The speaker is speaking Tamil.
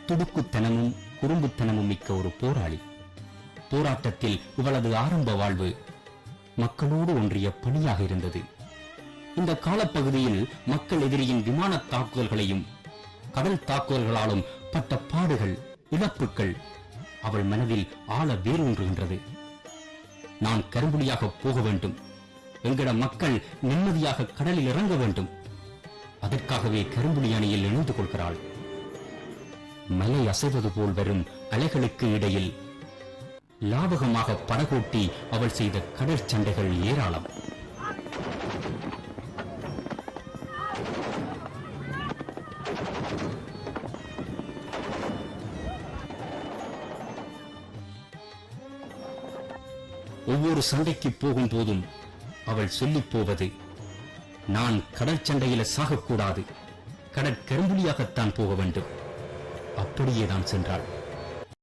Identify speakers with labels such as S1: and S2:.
S1: துடுக்குத்தனமும் குறும்புத்தனமும் மிக்க ஒரு போராளி. போராட்டத்தில் இவளது ஆரம்ப வாழ்வு மக்களோடு ஒன்றிய பணியாக இருந்தது. இந்த காலப்பகுதியில் மக்கள் எதிரியின் விமான தாக்குதல்களையும் கடல் தாக்குதல்களாலும் பட்ட பாடுகள், இழப்புகள் அவள் மனதில் ஆழ வேரூன்றுகின்றது. நான் கரும்புலியாக போக வேண்டும், எங்கட மக்கள் நிம்மதியாக கடலில் இறங்க வேண்டும். அதற்காகவே கரும்புலி அணியில் இணைந்து கொள்கிறாள். மலை அசைவது போல் வரும் அலைகளுக்கு இடையில் லாபகமாக படகோட்டி அவள் செய்த கடற்சண்டைகள் ஏராளம். ஒவ்வொரு சண்டைக்கு போகும் போதும் அவள் சொல்லிப் போவது, நான் கடல் சண்டையில சாகக்கூடாது, கடற்கரும்புலியாகத்தான் போக வேண்டும். அப்படியேதான் சென்றாள்.